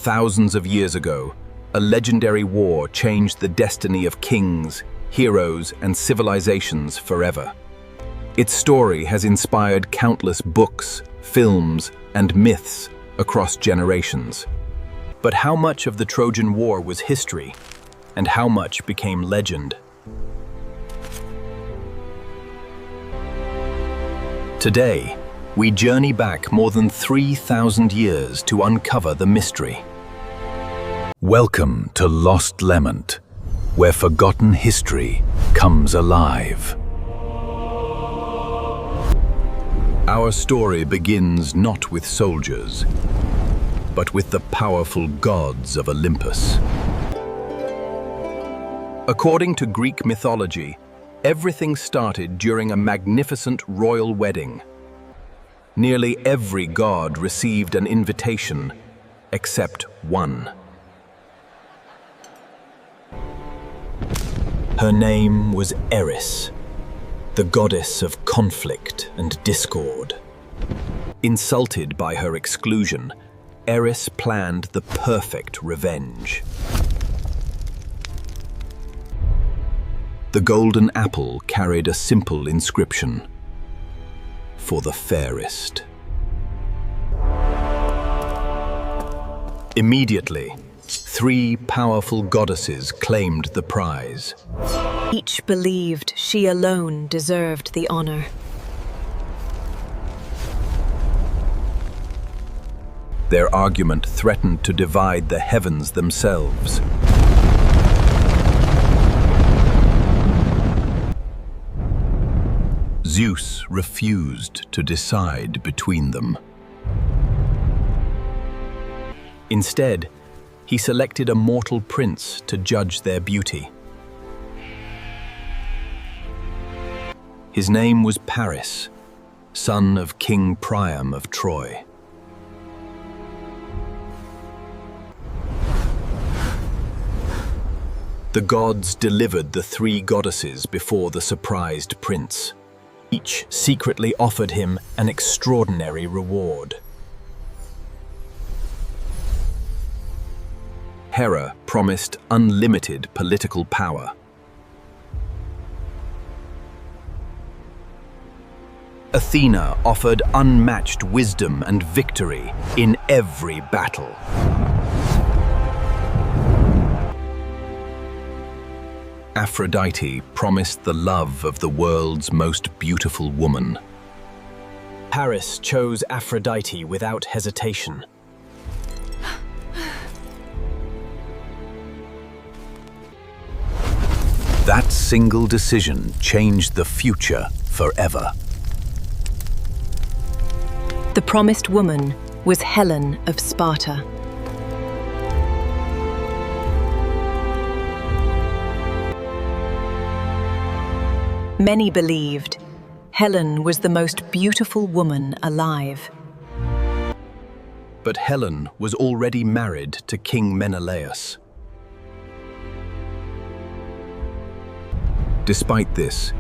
Thousands of years ago, a legendary war changed the destiny of kings, heroes, and civilizations forever. Its story has inspired countless books, films, and myths across generations. But how much of the Trojan War was history, and how much became legend? Today, we journey back more than 3,000 years to uncover the mystery. Welcome to Lost Lament, where forgotten history comes alive. Our story begins not with soldiers, but with the powerful gods of Olympus. According to Greek mythology, everything started during a magnificent royal wedding. Nearly every god received an invitation, except one. Her name was Eris, the goddess of conflict and discord. Insulted by her exclusion, Eris planned the perfect revenge. The golden apple carried a simple inscription: "For the fairest." Immediately, three powerful goddesses claimed the prize. Each believed she alone deserved the honor. Their argument threatened to divide the heavens themselves. Zeus refused to decide between them. Instead, he selected a mortal prince to judge their beauty. His name was Paris, son of King Priam of Troy. The gods delivered the three goddesses before the surprised prince. Each secretly offered him an extraordinary reward. Hera promised unlimited political power. Athena offered unmatched wisdom and victory in every battle. Aphrodite promised the love of the world's most beautiful woman. Paris chose Aphrodite without hesitation. That single decision changed the future forever. The promised woman was Helen of Sparta. Many believed Helen was the most beautiful woman alive. But Helen was already married to King Menelaus. Despite this,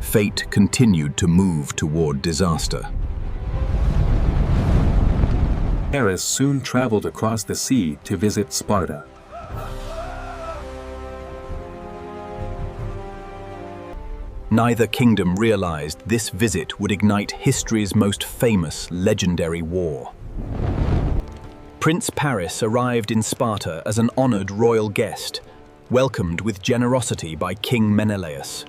fate continued to move toward disaster. Paris soon traveled across the sea to visit Sparta. Neither kingdom realized this visit would ignite history's most famous legendary war. Prince Paris arrived in Sparta as an honored royal guest, welcomed with generosity by King Menelaus.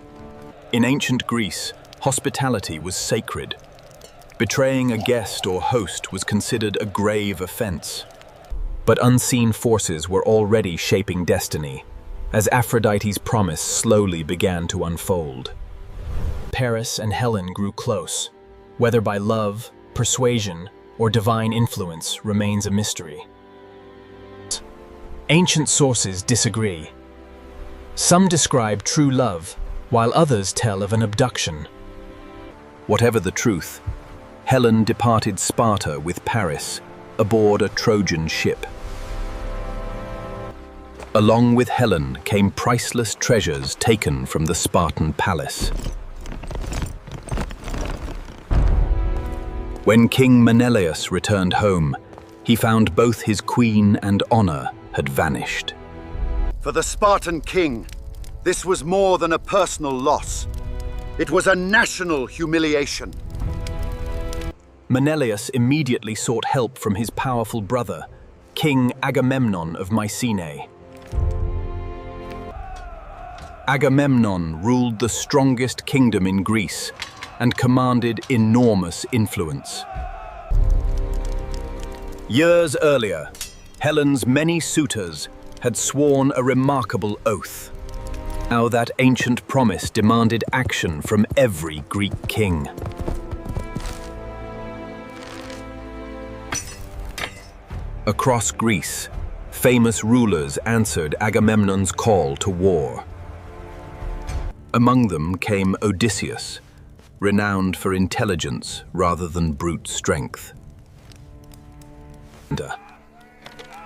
In ancient Greece, hospitality was sacred. Betraying a guest or host was considered a grave offense. But unseen forces were already shaping destiny, as Aphrodite's promise slowly began to unfold. Paris and Helen grew close. Whether by love, persuasion, or divine influence remains a mystery. Ancient sources disagree. Some describe true love, while others tell of an abduction. Whatever the truth, Helen departed Sparta with Paris aboard a Trojan ship. Along with Helen came priceless treasures taken from the Spartan palace. When King Menelaus returned home, He found both his queen and honor had vanished. For the Spartan king, this was more than a personal loss. It was a national humiliation. Menelaus immediately sought help from his powerful brother, King Agamemnon of Mycenae. Agamemnon ruled the strongest kingdom in Greece and commanded enormous influence. Years earlier, Helen's many suitors had sworn a remarkable oath. Now that ancient promise demanded action from every Greek king. Across Greece, famous rulers answered Agamemnon's call to war. Among them came Odysseus, renowned for intelligence rather than brute strength.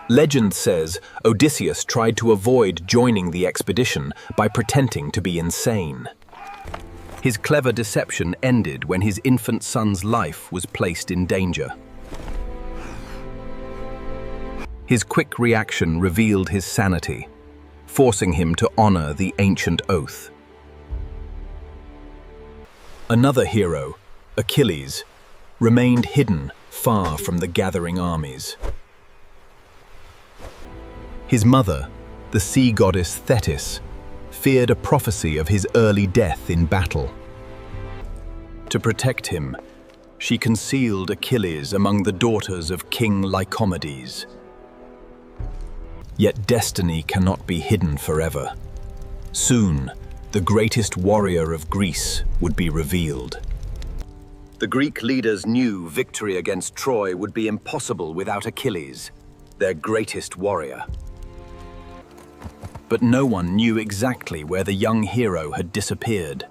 Legend says Odysseus tried to avoid joining the expedition by pretending to be insane. His clever deception ended when his infant son's life was placed in danger. His quick reaction revealed his sanity, forcing him to honor the ancient oath. Another hero, Achilles, remained hidden far from the gathering armies. His mother, the sea goddess Thetis, feared a prophecy of his early death in battle. To protect him, she concealed Achilles among the daughters of King Lycomedes. Yet destiny cannot be hidden forever. Soon, the greatest warrior of Greece would be revealed. The Greek leaders knew victory against Troy would be impossible without Achilles, their greatest warrior. But no one knew exactly where the young hero had disappeared.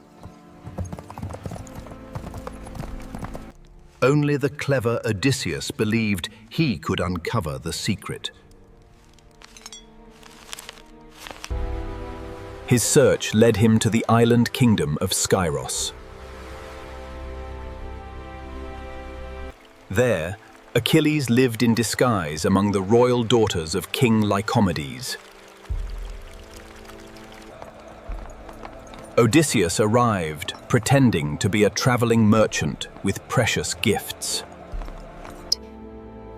Only the clever Odysseus believed he could uncover the secret. His search led him to the island kingdom of Skyros. There, Achilles lived in disguise among the royal daughters of King Lycomedes. Odysseus arrived, pretending to be a traveling merchant with precious gifts.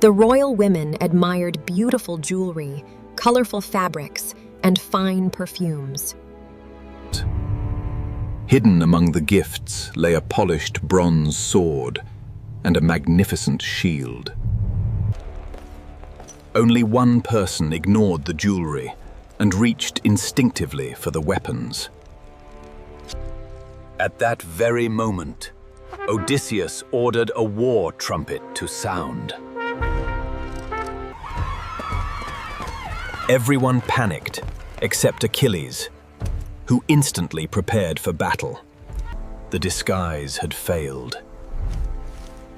The royal women admired beautiful jewelry, colorful fabrics, and fine perfumes. Hidden among the gifts lay a polished bronze sword and a magnificent shield. Only one person ignored the jewelry and reached instinctively for the weapons. At that very moment, Odysseus ordered a war trumpet to sound. Everyone panicked, except Achilles, who instantly prepared for battle. The disguise had failed.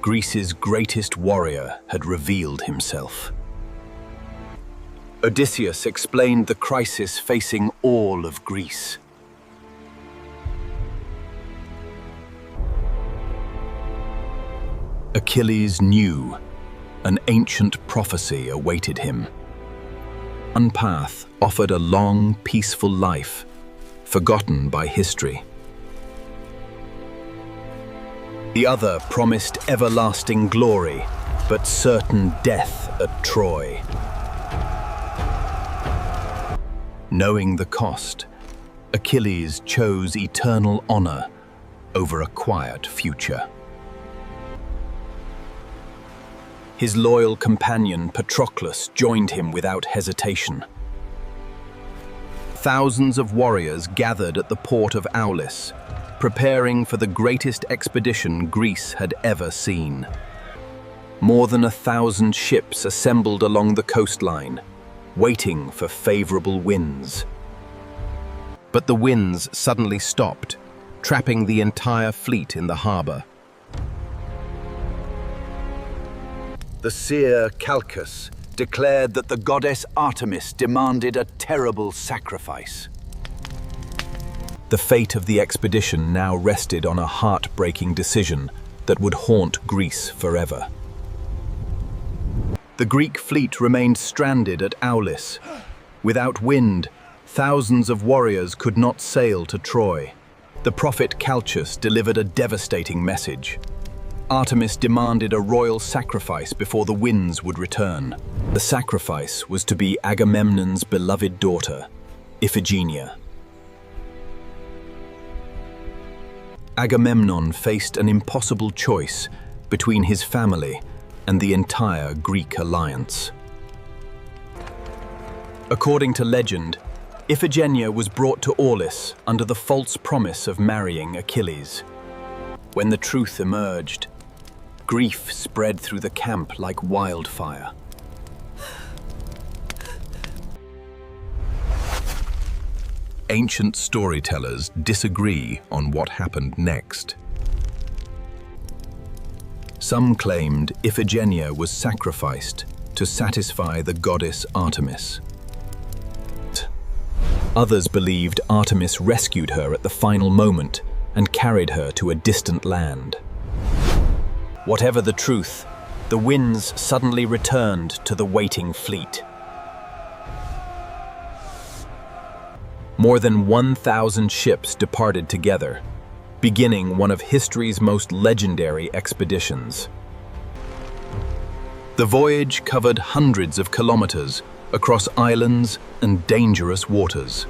Greece's greatest warrior had revealed himself. Odysseus explained the crisis facing all of Greece. Achilles knew an ancient prophecy awaited him. One path offered a long, peaceful life, forgotten by history. The other promised everlasting glory, but certain death at Troy. Knowing the cost, Achilles chose eternal honor over a quiet future. His loyal companion Patroclus joined him without hesitation. Thousands of warriors gathered at the port of Aulis, preparing for the greatest expedition Greece had ever seen. More than 1,000 ships assembled along the coastline, waiting for favorable winds. But the winds suddenly stopped, trapping the entire fleet in the harbor. The seer Calchas declared that the goddess Artemis demanded a terrible sacrifice. The fate of the expedition now rested on a heartbreaking decision that would haunt Greece forever. The Greek fleet remained stranded at Aulis. Without wind, thousands of warriors could not sail to Troy. The prophet Calchas delivered a devastating message. Artemis demanded a royal sacrifice before the winds would return. The sacrifice was to be Agamemnon's beloved daughter, Iphigenia. Agamemnon faced an impossible choice between his family and the entire Greek alliance. According to legend, Iphigenia was brought to Aulis under the false promise of marrying Achilles. When the truth emerged, grief spread through the camp like wildfire. Ancient storytellers disagree on what happened next. Some claimed Iphigenia was sacrificed to satisfy the goddess Artemis. Others believed Artemis rescued her at the final moment and carried her to a distant land. Whatever the truth, the winds suddenly returned to the waiting fleet. More than 1,000 ships departed together, beginning one of history's most legendary expeditions. The voyage covered hundreds of kilometers across islands and dangerous waters.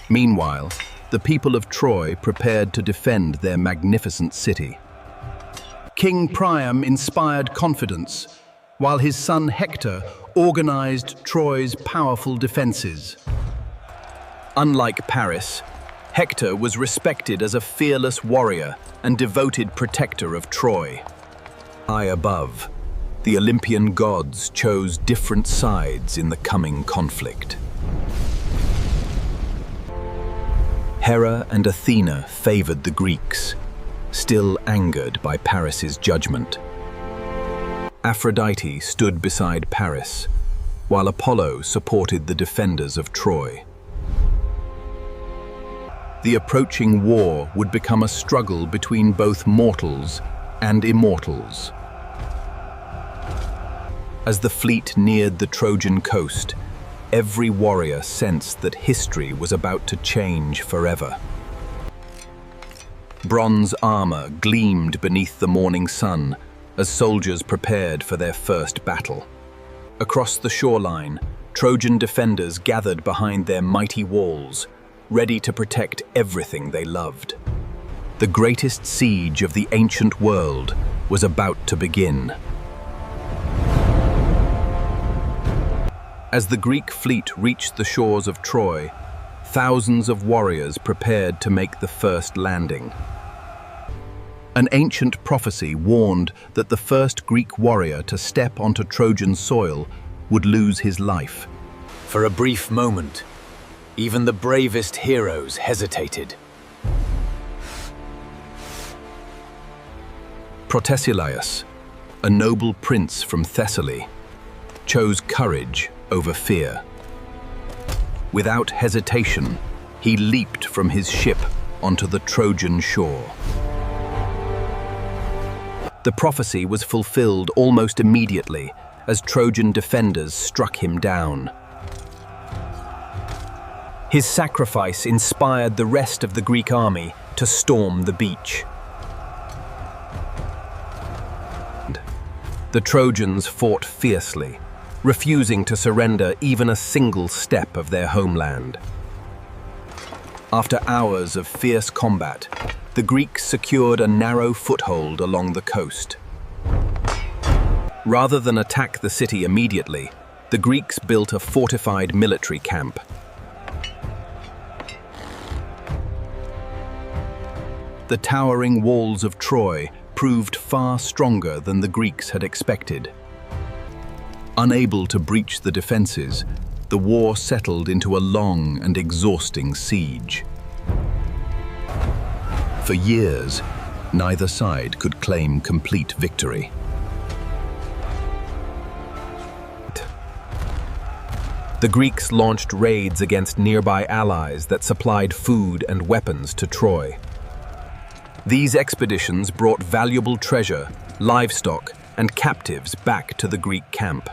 Meanwhile, the people of Troy prepared to defend their magnificent city. King Priam inspired confidence, while his son Hector organized Troy's powerful defenses. Unlike Paris, Hector was respected as a fearless warrior and devoted protector of Troy. High above, the Olympian gods chose different sides in the coming conflict. Hera and Athena favored the Greeks, still angered by Paris's judgment. Aphrodite stood beside Paris, while Apollo supported the defenders of Troy. The approaching war would become a struggle between both mortals and immortals. As the fleet neared the Trojan coast, every warrior sensed that history was about to change forever. Bronze armor gleamed beneath the morning sun as soldiers prepared for their first battle. Across the shoreline, Trojan defenders gathered behind their mighty walls, ready to protect everything they loved. The greatest siege of the ancient world was about to begin. As the Greek fleet reached the shores of Troy, thousands of warriors prepared to make the first landing. An ancient prophecy warned that the first Greek warrior to step onto Trojan soil would lose his life. For a brief moment, even the bravest heroes hesitated. Protesilaus, a noble prince from Thessaly, chose courage over fear. Without hesitation, he leaped from his ship onto the Trojan shore. The prophecy was fulfilled almost immediately as Trojan defenders struck him down. His sacrifice inspired the rest of the Greek army to storm the beach. The Trojans fought fiercely, refusing to surrender even a single step of their homeland. After hours of fierce combat, the Greeks secured a narrow foothold along the coast. Rather than attack the city immediately, the Greeks built a fortified military camp. The towering walls of Troy proved far stronger than the Greeks had expected. Unable to breach the defenses, the war settled into a long and exhausting siege. For years, neither side could claim complete victory. The Greeks launched raids against nearby allies that supplied food and weapons to Troy. These expeditions brought valuable treasure, livestock, and captives back to the Greek camp.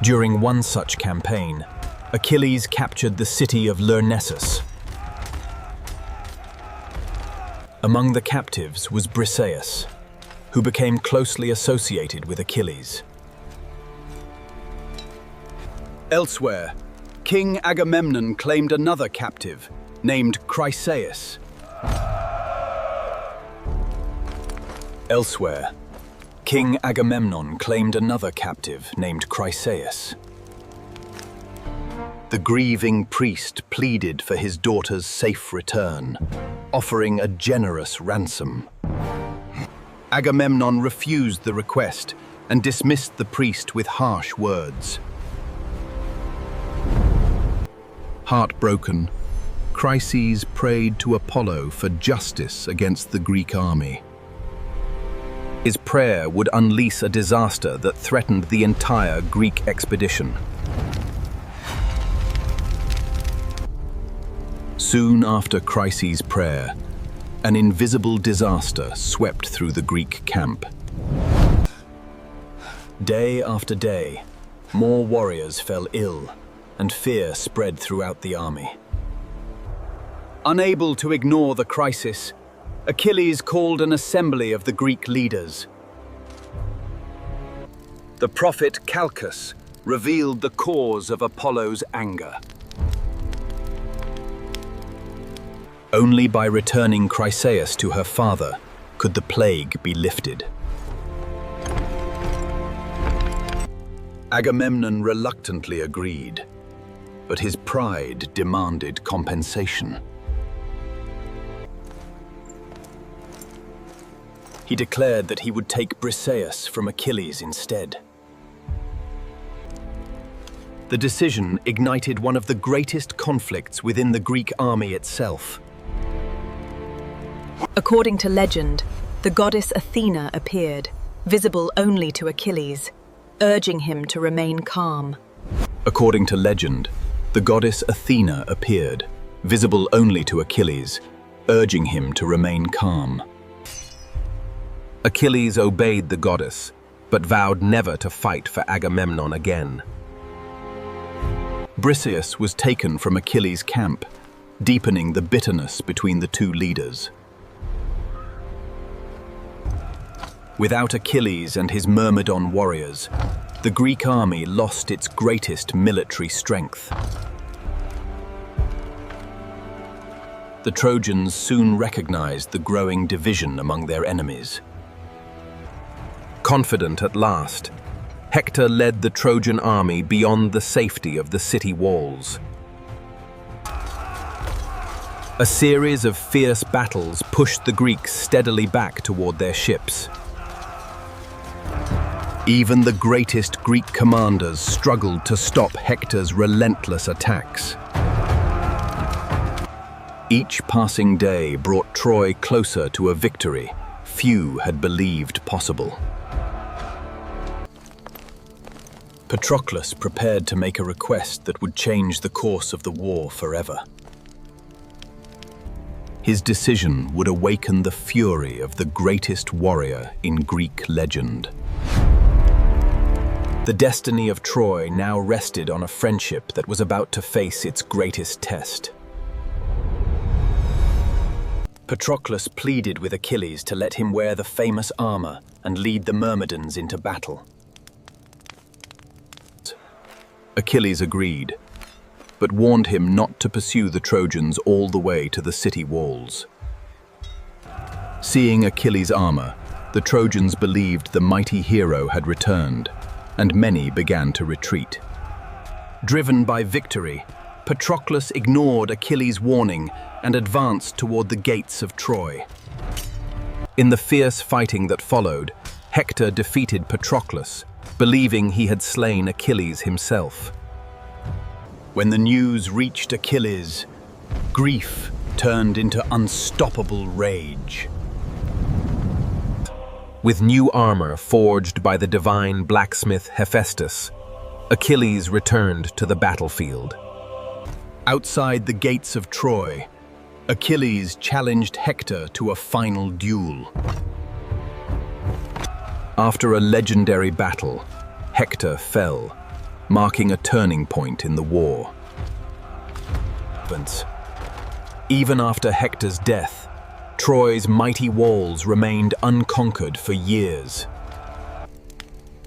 During one such campaign, Achilles captured the city of Lyrnessus. Among the captives was Briseis, who became closely associated with Achilles. Elsewhere, King Agamemnon claimed another captive, named Chryseis. Elsewhere, King Agamemnon claimed another captive named Chryseis. The grieving priest pleaded for his daughter's safe return, offering a generous ransom. Agamemnon refused the request and dismissed the priest with harsh words. Heartbroken, Chryseis prayed to Apollo for justice against the Greek army. His prayer would unleash a disaster that threatened the entire Greek expedition. Soon after Chryseis' prayer, an invisible disaster swept through the Greek camp. Day after day, more warriors fell ill, and fear spread throughout the army. Unable to ignore the crisis, Achilles called an assembly of the Greek leaders. The prophet Calchas revealed the cause of Apollo's anger. Only by returning Chryseis to her father could the plague be lifted. Agamemnon reluctantly agreed, but his pride demanded compensation. He declared that he would take Briseis from Achilles instead. The decision ignited one of the greatest conflicts within the Greek army itself. According to legend, the goddess Athena appeared, visible only to Achilles, urging him to remain calm. According to legend, the goddess Athena appeared, visible only to Achilles, urging him to remain calm. Achilles obeyed the goddess, but vowed never to fight for Agamemnon again. Briseis was taken from Achilles' camp, deepening the bitterness between the two leaders. Without Achilles and his Myrmidon warriors, the Greek army lost its greatest military strength. The Trojans soon recognized the growing division among their enemies. Confident at last, Hector led the Trojan army beyond the safety of the city walls. A series of fierce battles pushed the Greeks steadily back toward their ships. Even the greatest Greek commanders struggled to stop Hector's relentless attacks. Each passing day brought Troy closer to a victory few had believed possible. Patroclus prepared to make a request that would change the course of the war forever. His decision would awaken the fury of the greatest warrior in Greek legend. The destiny of Troy now rested on a friendship that was about to face its greatest test. Patroclus pleaded with Achilles to let him wear the famous armor and lead the Myrmidons into battle. Achilles agreed, but warned him not to pursue the Trojans all the way to the city walls. Seeing Achilles' armor, the Trojans believed the mighty hero had returned, and many began to retreat. Driven by victory, Patroclus ignored Achilles' warning and advanced toward the gates of Troy. In the fierce fighting that followed, Hector defeated Patroclus, believing he had slain Achilles himself. When the news reached Achilles, grief turned into unstoppable rage. With new armor forged by the divine blacksmith Hephaestus, Achilles returned to the battlefield. Outside the gates of Troy, Achilles challenged Hector to a final duel. After a legendary battle, Hector fell, marking a turning point in the war. Even after Hector's death, Troy's mighty walls remained unconquered for years.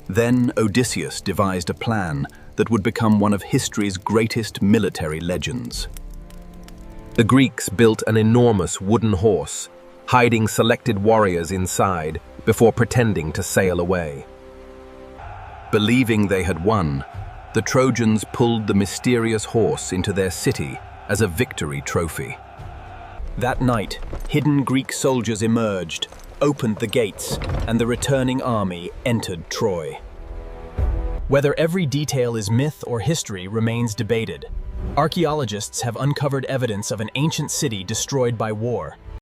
Then Odysseus devised a plan that would become one of history's greatest military legends. The Greeks built an enormous wooden horse, hiding selected warriors inside before pretending to sail away. Believing they had won, the Trojans pulled the mysterious horse into their city as a victory trophy. That night, hidden Greek soldiers emerged, opened the gates, and the returning army entered Troy. Whether every detail is myth or history remains debated. Archaeologists have uncovered evidence of an ancient city destroyed by war,